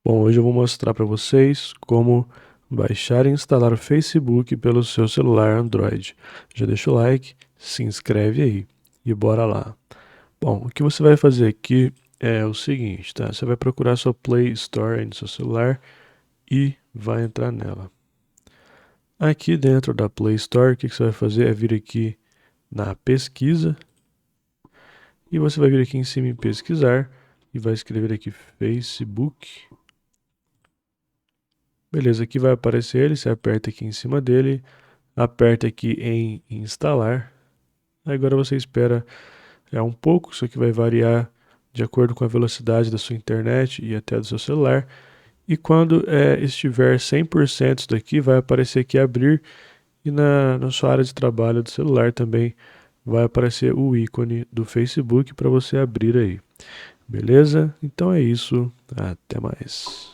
Bom, hoje eu vou mostrar para vocês como baixar e instalar o Facebook pelo seu celular Android. Já deixa o like, se inscreve aí e bora lá. Bom, o que você vai fazer aqui é o seguinte, tá? Você vai procurar sua Play Store aí no seu celular e vai entrar nela. Aqui dentro da Play Store, o que você vai fazer é vir aqui na pesquisa e você vai vir aqui em cima em pesquisar e vai escrever aqui Facebook. Beleza, aqui vai aparecer ele, você aperta aqui em cima dele, aperta aqui em instalar. Agora você espera um pouco, isso aqui vai variar de acordo com a velocidade da sua internet e até do seu celular. E quando estiver 100% isso daqui, vai aparecer aqui abrir e na sua área de trabalho do celular também vai aparecer o ícone do Facebook para você abrir aí. Beleza? Então é isso, até mais.